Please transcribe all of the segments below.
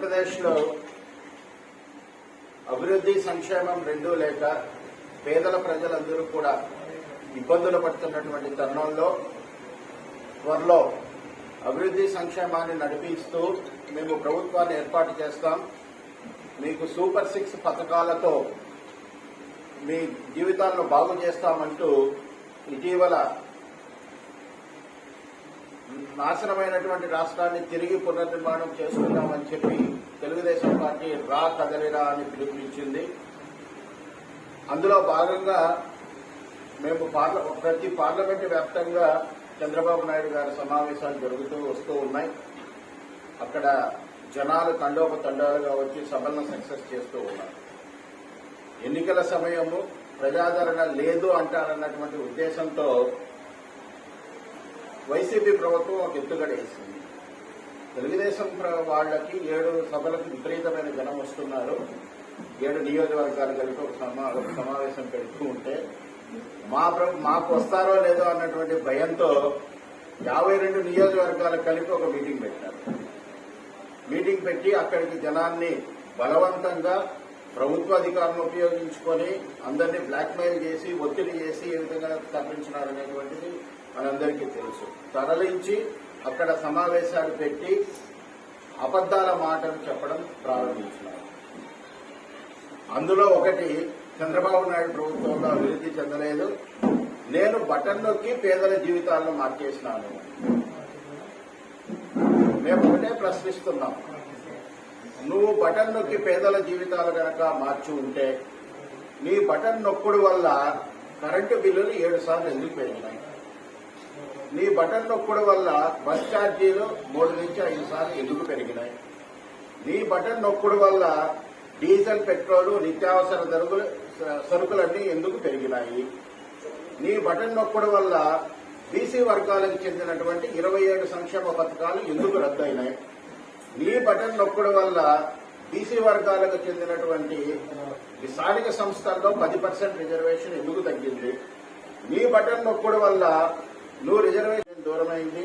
ఆంధ్రప్రదేశ్లో అభివృద్ధి సంక్షేమం రెండూ లేక పేదల ప్రజలందరూ కూడా ఇబ్బందులు పడుతున్నటువంటి తరుణంలో త్వరలో అభివృద్ధి సంక్షేమాన్ని నడిపిస్తూ మేము ప్రభుత్వాన్ని ఏర్పాటు చేస్తాం. మీకు సూపర్ 6 పథకాలతో మీ జీవితాలను బాగు చేస్తామంటూ ఇటీవల నాశనమైనటువంటి రాష్ట్రాన్ని తిరిగి పునర్నిర్మాణం చేసుకుంటామని చెప్పి తెలుగుదేశం పార్టీ రా కదలిరా అని పిలుపునిచ్చింది. అందులో భాగంగా మేము ప్రతి పార్లమెంటు వ్యాప్తంగా చంద్రబాబు నాయుడు గారి సమావేశాలు జరుగుతూ వస్తూ ఉన్నాయి. అక్కడ జనాలు తండోపతండాలుగా వచ్చి సభలను సక్సెస్ చేస్తూ ఉన్నారు. ఎన్నికల సమయము ప్రజాదరణ లేదు అంటారన్నటువంటి ఉద్దేశంతో వైసీపీ ప్రభుత్వం ఒక ఎత్తుగడ వేసింది. తెలుగుదేశం వాళ్ళకి 7 సభలకు విపరీతమైన జనం వస్తున్నారు. 7 నియోజకవర్గాలు కలిపి ఒక సమావేశం పెడుతూ ఉంటే మాకు వస్తారో లేదో అన్నటువంటి భయంతో 52 నియోజకవర్గాలు కలిపి ఒక మీటింగ్ పెట్టారు. మీటింగ్ పెట్టి అక్కడికి జనాన్ని బలవంతంగా ప్రభుత్వ అధికారులను ఉపయోగించుకొని అందరినీ బ్లాక్మెయిల్ చేసి ఒత్తిడి చేసి ఏ విధంగా తరలించినారనేటువంటిది మనందరికీ తెలుసు. తరలించి అక్కడ సమావేశాలు పెట్టి అబద్దాల మాటలు చెప్పడం ప్రారంభించినారు. అందులో ఒకటి, చంద్రబాబు నాయుడు ప్రభుత్వంలో అభివృద్ధి చెందలేదు, నేను బటన్ నొక్కి పేదల జీవితాలను మార్చేసినాను. మేము ఒకటే ప్రశ్నిస్తున్నాం, నువ్వు బటన్ నొక్కి పేదల జీవితాలు కనుక మార్చి ఉంటే నీ బటన్ నొక్కుడు వల్ల కరెంటు బిల్లులు 7 సార్లు ఎందుకు పెరిగినాయి? నీ బటన్ నొక్కుడు వల్ల బస్ ఛార్జీలు 3 నుంచి 5 సార్లు ఎందుకు పెరిగినాయి? నీ బటన్ నొక్కుడు వల్ల డీజిల్, పెట్రోలు, నిత్యావసర సరుకులన్నీ ఎందుకు పెరిగినాయి? నీ బటన్ నొక్కుడు వల్ల బీసీ వర్గాలకు చెందినటువంటి 27 సంక్షేమ పథకాలు ఎందుకు రద్దయినాయి? నీ బటన్ నొక్కుడు వల్ల బీసీ వర్గాలకు చెందినటువంటి స్థానిక సంస్థల్లో 10% రిజర్వేషన్ ఎందుకు తగ్గింది? నీ బటన్ నొక్కుడు వల్ల నువ్వు రిజర్వేషన్ దూరమైంది.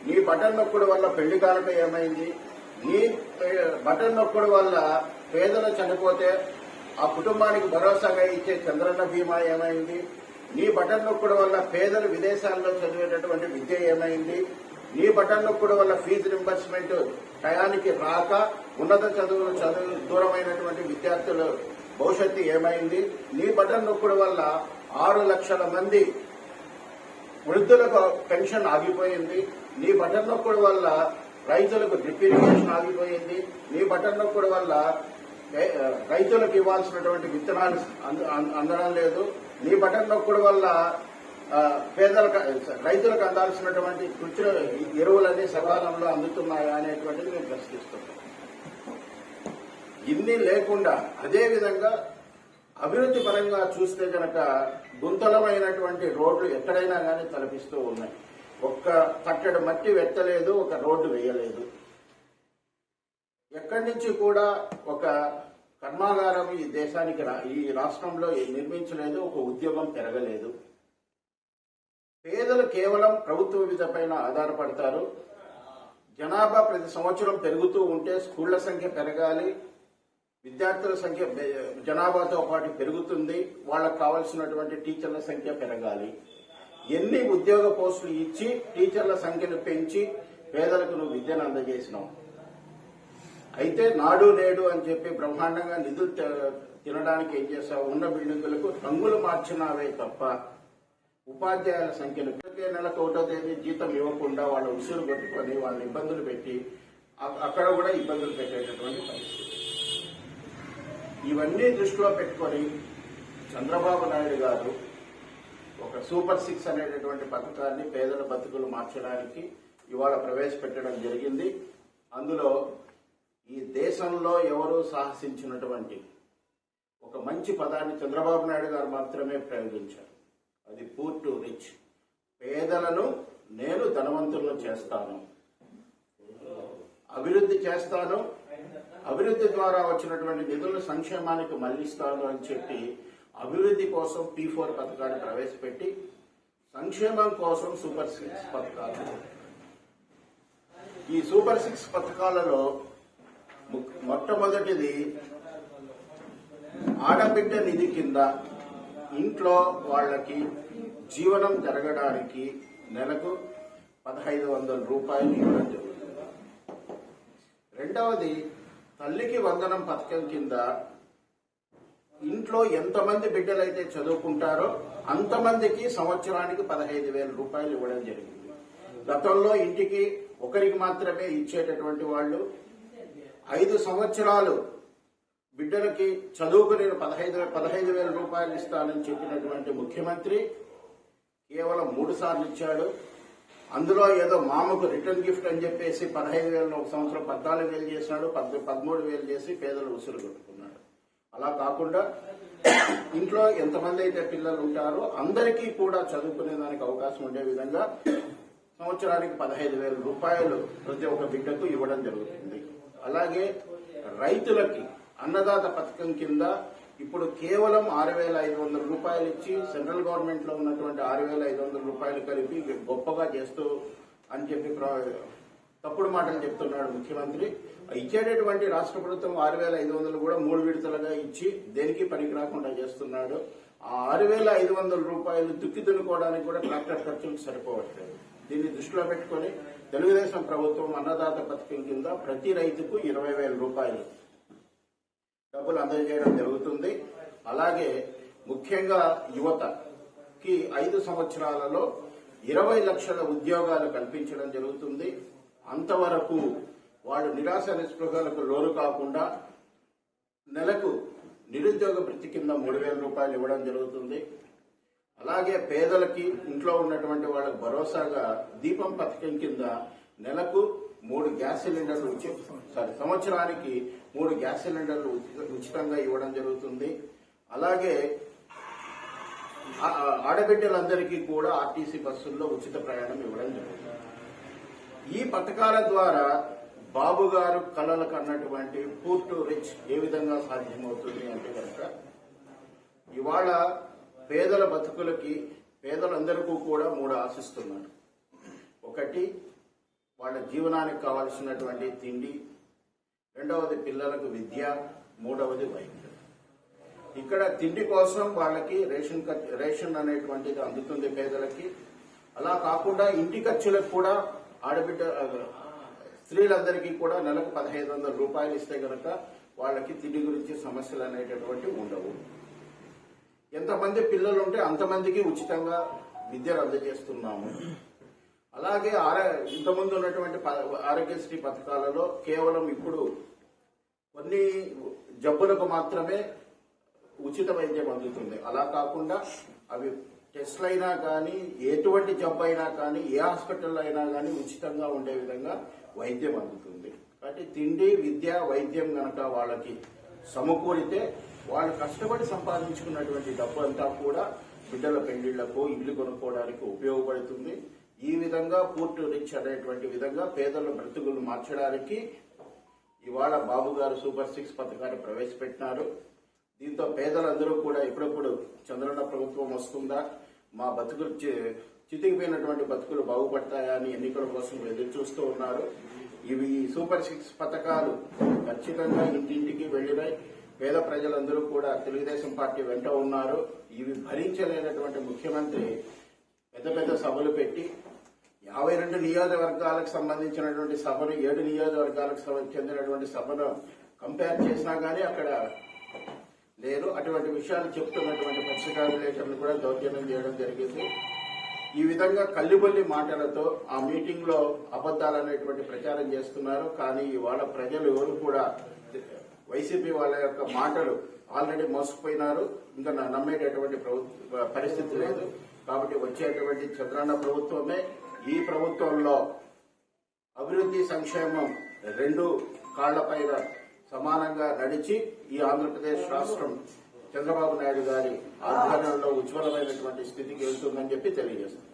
నీ బటన్ నొక్కుడు వల్ల పెళ్లి కానుక ఏమైంది? నీ బటన్ నొక్కుడు వల్ల పేదలు చనిపోతే ఆ కుటుంబానికి భరోసాగా ఇచ్చే చంద్రన్న బీమా ఏమైంది? నీ బటన్ నొక్కుడు వల్ల పేదలు విదేశాల్లో చదివేటటువంటి విద్య ఏమైంది? నీ బటన్ నొక్కుడు వల్ల ఫీజు రింబర్స్మెంట్ టయానికి రాక ఉన్నత చదువు దూరమైనటువంటి విద్యార్థుల భవిష్యత్తు ఏమైంది? నీ బటన్ నొక్కుడు వల్ల 6 లక్షల మంది వృద్ధులకు పెన్షన్ ఆగిపోయింది. నీ బటన్ నొక్కుడు వల్ల రైతులకు డ్రిప్ ఇరిగేషన్ ఆగిపోయింది. నీ బటన్ నొక్కుడు వల్ల రైతులకు ఇవ్వాల్సినటువంటి విత్తనాలు అందడం లేదు. నీ బటన్ నొక్కుడు వల్ల రైతులకు అందాల్సినటువంటి కృత్రిమ ఎరువులన్నీ సకాలంలో అందుతున్నాయా అనేటువంటిది మేము ప్రశ్నిస్తున్నాం. ఇన్ని లేకుండా అదేవిధంగా అభివృద్ధి పరంగా చూస్తే కనుక గుంతలమైనటువంటి రోడ్లు ఎక్కడైనా కానీ తలపిస్తూ ఉన్నాయి. ఒక్క తట్టెడు మట్టి వెత్తలేదు, ఒక రోడ్డు వేయలేదు. ఎక్కడి నుంచి కూడా ఒక కర్మాగారం ఈ దేశానికి ఈ రాష్ట్రంలో నిర్మించలేదు, ఒక ఉద్యోగం పెరగలేదు. పేదలు కేవలం ప్రభుత్వ విద్యపైన ఆధారపడతారు. జనాభా ప్రతి సంవత్సరం పెరుగుతూ ఉంటే స్కూళ్ల సంఖ్య పెరగాలి, విద్యార్థుల సంఖ్య జనాభాతో పాటు పెరుగుతుంది, వాళ్ళకు కావాల్సినటువంటి టీచర్ల సంఖ్య పెరగాలి. ఎన్ని ఉద్యోగ పోస్టులు ఇచ్చి టీచర్ల సంఖ్యను పెంచి పేదలకు నువ్వు విద్యను అందజేసినావు. అయితే నాడు నేడు అని చెప్పి బ్రహ్మాండంగా నిధులు తినడానికి ఏం చేసావు? ఉన్న బిల్డింగులకు రంగులు మార్చినావే తప్ప ఉపాధ్యాయుల సంఖ్యను ప్రతి నెలకు 1వ తేదీ జీతం ఇవ్వకుండా వాళ్ళ ఉసురు కొట్టుకొని వాళ్ళని ఇబ్బందులు పెట్టి అక్కడ కూడా ఇబ్బందులు పెట్టేటటువంటి పరిస్థితి. ఇవన్నీ దృష్టిలో పెట్టుకొని చంద్రబాబు నాయుడు గారు ఒక సూపర్ 6 అనేటటువంటి పథకాన్ని పేదల బతుకులు మార్చడానికి ఇవాళ ప్రవేశపెట్టడం జరిగింది. అందులో ఈ దేశంలో ఎవరూ సాహసించినటువంటి ఒక మంచి పదాన్ని చంద్రబాబు నాయుడు గారు మాత్రమే ప్రయోగించారు. అది పూర్ టు రిచ్. పేదలను నేను ధనవంతులను చేస్తాను, అభివృద్ధి చేస్తాను, అభివృద్ధి ద్వారా వచ్చినటువంటి నిధులను సంక్షేమానికి మళ్లిస్తాను అని చెప్పి అభివృద్ధి కోసం P4 పథకాన్ని ప్రవేశపెట్టి సంక్షేమం కోసం సూపర్ 6 పథకాలు. ఈ సూపర్ 6 పథకాలలో మొట్టమొదటిది ఆడబిడ్డ నిధి కింద ఇంట్లో వాళ్ళకి జీవనం జరగడానికి నెలకు 1500 రూపాయలు ఇవ్వడం జరుగుతుంది. రెండవది తల్లికి వందనం పథకం కింద ఇంట్లో ఎంతమంది బిడ్డలైతే చదువుకుంటారో అంతమందికి సంవత్సరానికి 15,000 రూపాయలు ఇవ్వడం జరిగింది. గతంలో ఇంటికి ఒకరికి మాత్రమే ఇచ్చేటటువంటి వాళ్ళు 5 సంవత్సరాలు బిడ్డలకి చదువుకుని 15,000 రూపాయలు ఇస్తానని చెప్పినటువంటి ముఖ్యమంత్రి కేవలం 3 సార్లు ఇచ్చాడు. అందులో ఏదో మామకు రిటర్న్ గిఫ్ట్ అని చెప్పేసి 15,000 ఒక సంవత్సరం 14,000 చేసినాడు, 13,000 చేసి పేదలు ఉసురు కొట్టుకున్నాడు. అలా కాకుండా ఇంట్లో ఎంతమంది అయితే పిల్లలు ఉంటారో అందరికీ కూడా చదువుకునే దానికి అవకాశం ఉండే విధంగా సంవత్సరానికి 15,000 రూపాయలు ప్రతి ఒక్క బిడ్డకు ఇవ్వడం జరుగుతుంది. అలాగే రైతులకి అన్నదాత పథకం కింద ఇప్పుడు కేవలం 6,500 రూపాయలు ఇచ్చి సెంట్రల్ గవర్నమెంట్ లో ఉన్నటువంటి 6,500 రూపాయలు కలిపి గొప్పగా చేస్తూ అని చెప్పి తప్పుడు మాటలు చెప్తున్నాడు ముఖ్యమంత్రి. ఇచ్చేటటువంటి రాష్ట్ర ప్రభుత్వం 6,500 కూడా 3 విడతలుగా ఇచ్చి దేనికి పనికి రాకుండా చేస్తున్నాడు. ఆ 6,500 రూపాయలు దుక్కి దున్నుకోవడానికి కూడా ట్రాక్టర్ ఖర్చులకు సరిపోవట్లేదు. దీన్ని దృష్టిలో పెట్టుకుని తెలుగుదేశం ప్రభుత్వం అన్నదాత పథకం కింద ప్రతి రైతుకు 20,000 రూపాయలు డబ్బులు అందజేయడం జరుగుతుంది. అలాగే ముఖ్యంగా యువతకి 5 సంవత్సరాలలో 20 లక్షల ఉద్యోగాలు కల్పించడం జరుగుతుంది. అంతవరకు వాళ్ళు నిరాశ నిస్పృహలకు లోను కాకుండా నెలకు నిరుద్యోగ వృత్తి కింద 3,000 రూపాయలు ఇవ్వడం జరుగుతుంది. అలాగే పేదలకి ఇంట్లో ఉన్నటువంటి వాళ్ళకు భరోసాగా దీపం పథకం కింద నెలకు 3 గ్యాస్ సిలిండర్లు సంవత్సరానికి 3 గ్యాస్ సిలిండర్లు ఉచితంగా ఇవ్వడం జరుగుతుంది. అలాగే ఆడబిడ్డలందరికీ కూడా ఆర్టీసీ బస్సుల్లో ఉచిత ప్రయాణం ఇవ్వడం జరుగుతుంది. ఈ పథకాల ద్వారా బాబు గారు కలలకు అన్నటువంటి పూర్ టు రిచ్ ఏ విధంగా సాధ్యమవుతుంది అంటే కనుక ఇవాళ పేదల బతుకులకి పేదలందరికీ కూడా 3 ఆశిస్తున్నారు. ఒకటి వాళ్ళ జీవనానికి కావాల్సినటువంటి తిండి, రెండవది పిల్లలకు విద్య, మూడవది వైద్యం. ఇక్కడ తిండి కోసం వాళ్ళకి రేషన్ అనేటువంటిది అందుతుంది పేదలకి. అలా కాకుండా ఇంటి ఖర్చులకు కూడా ఆడబిడ్డ స్త్రీలందరికీ కూడా నెలకు 1,500 రూపాయలు ఇస్తే గనక వాళ్ళకి తిండి గురించి సమస్యలు అనేటటువంటివి ఉండవు. ఎంతమంది పిల్లలు ఉంటే అంతమందికి ఉచితంగా విద్యను అందజేస్తున్నాము. అలాగే ఇంతకుముందు ఉన్నటువంటి ఆరోగ్యశ్రీ పథకాలలో కేవలం ఇప్పుడు కొన్ని జబ్బులకు మాత్రమే ఉచిత వైద్యం అందుతుంది. అలా కాకుండా అవి టెస్టులు అయినా కానీ ఎటువంటి జబ్బు అయినా కానీ ఏ హాస్పిటల్లో అయినా కానీ ఉచితంగా ఉండే విధంగా వైద్యం అందుతుంది. కాబట్టి తిండి, విద్య, వైద్యం గనక వాళ్ళకి సమకూరితే వాళ్ళు కష్టపడి సంపాదించుకున్నటువంటి డబ్బు అంతా కూడా బిడ్డల పెళ్లిళ్లకు, ఇల్లు కొనుక్కోవడానికి ఉపయోగపడుతుంది. ఈ విధంగా పూర్ టు రిచ్ అనేటువంటి విధంగా పేదల బ్రతుకులు మార్చడానికి ఇవాళ బాబు గారు సూపర్ 6 పథకాన్ని ప్రవేశపెట్టినారు. దీంతో పేదలందరూ కూడా ఎప్పుడప్పుడు చంద్రన్న ప్రభుత్వం వస్తుందా, మా బతుకులు చితికిపోయినటువంటి బతుకులు బాగుపడతాయా అని ఎన్నికల కోసం ఎదురు చూస్తూ ఉన్నారు. ఇవి సూపర్ 6 పథకాలు ఖచ్చితంగా ఇంటింటికి వెళ్లినాయి. పేద ప్రజలందరూ కూడా తెలుగుదేశం పార్టీ వెంట ఉన్నారు. ఇవి భరించలేనటువంటి ముఖ్యమంత్రి పెద్ద పెద్ద సభలు పెట్టి 52 నియోజకవర్గాలకు సంబంధించినటువంటి సభను 7 నియోజకవర్గాలకు చెందినటువంటి సభను కంపేర్ చేసినా గానీ అక్కడ లేరు. అటువంటి విషయాలు చెప్తున్నటువంటి పత్రికా విలేకరులు కూడా దౌర్జన్యం చేయడం జరిగింది. ఈ విధంగా కల్లిబొల్లి మాటలతో ఆ మీటింగ్ లో అబద్దాలనేటువంటి ప్రచారం చేస్తున్నారు. కానీ ఇవాళ ప్రజలు ఎవరు కూడా వైసీపీ వాళ్ళ యొక్క మాటలు ఆల్రెడీ మోసపోయినారు. ఇంకా నమ్మేటటువంటి పరిస్థితి లేదు. కాబట్టి వచ్చేటువంటి చంద్రన్న ప్రభుత్వమే ఈ ప్రభుత్వంలో అభివృద్ధి, సంక్షేమం 2 కాళ్లపైన సమానంగా నడిచి ఈ ఆంధ్రప్రదేశ్ రాష్ట్రం చంద్రబాబు నాయుడు గారి ఆధ్వర్యంలో ఉజ్వలమైనటువంటి స్థితికి వెళ్తుందని చెప్పి తెలియజేస్తారు.